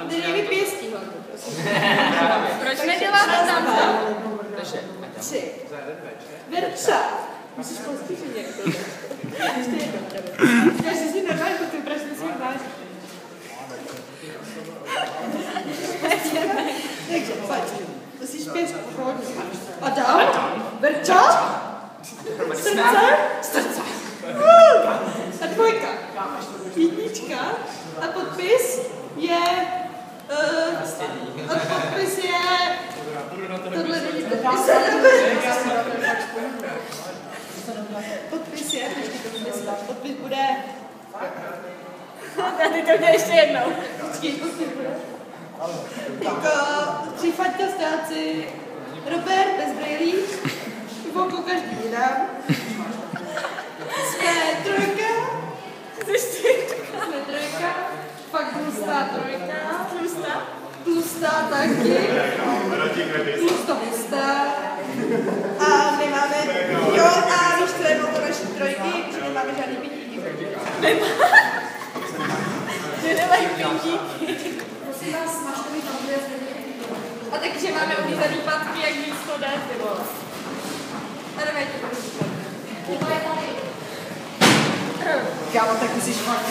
Dej mi pěstí hlavně, prosím. Proč neděláme tam to? 3. Verča. Musíš pospíšit někdo. Ještě jednou. Já si normálně po ty pražný svět váží. Takže, pojď. Musíš pěst pohodně. A dál? Verča? Srdce? A 2. Jednička. A podpis je... a podpis je... Tohle není podpis. Podpis je... Podpis bude... A ty to udělej ještě jednou. Podpis bude... Jako 3 fantastáci, Robert bez brýlí, Ivonko každý jinam. Jsme 3. Jsme 3. Fakt tlustá 3. Tlustá taky. Hustá. A my máme, jo, a víš, co je to naší 3, že nemáme žádný pitíky. Nemají pitíky. Prosím vás, máš to mít tam A takže máme ulízaný patky, jak víc to jde, ty vole. a jdeme to. Kámo, tak musíš fakt